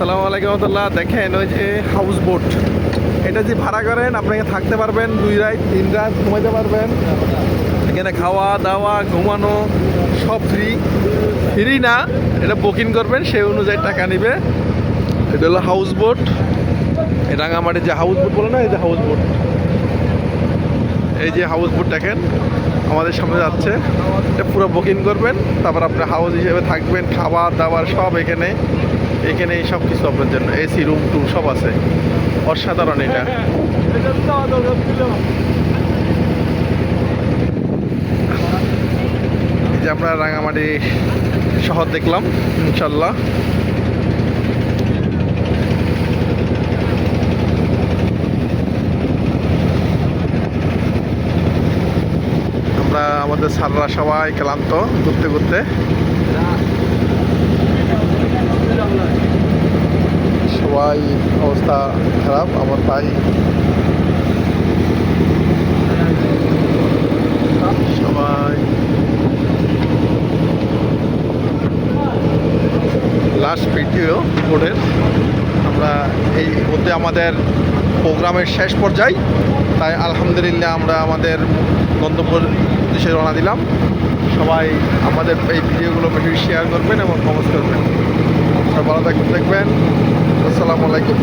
আসসালামু আলাইকুম রহমতুল্লাহ। দেখেন ওই যে হাউস বোট, এটা যে ভাড়া করেন আপনাকে থাকতে পারবেন 2 রাত 3 রাত ঘুমাইতে পারবেন। এখানে খাওয়া দাওয়া ঘুমানো সব ফ্রি। ফ্রি না, এটা বুকিং করবেন সেই অনুযায়ী টাকা নেবে। এটা হলো হাউস বোট, রাঙামাটির যে হাউস বোট বলে না, এই যে হাউস বোট, এই যে হাউস বোট দেখেন আমাদের সামনে যাচ্ছে। এটা পুরো বুকিং করবেন, তারপর আপনি হাউস হিসেবে থাকবেন, খাবার দাবার সব এখানে এখানে সব কিছু আপনার জন্য, এসি রুম টুম সব আছে। অসাধারণ এটা। এই যে আমরা রাঙামাটি শহর দেখলাম ইনশাল্লাহ। আমরা আমাদের স্যাররা সবাই ক্লান্ত ঘুরতে ঘুরতে। সবাই অবস্থা খারাপ, আমার ভাই সবাই। লাস্ট ভিডিও বোর্ডের, আমরা এই মধ্যে আমাদের প্রোগ্রামের শেষ পর্যায়ে, তাই আলহামদুলিল্লাহ আমরা আমাদের গন্তব্যের উদ্দেশ্যে রওনা দিলাম। সবাই আমাদের এই ভিডিওগুলো বেশি শেয়ার করবেন এবং কমেন্ট করবেন। সবাই ভালো থাকবেন। আসসালামু আলাইকুম।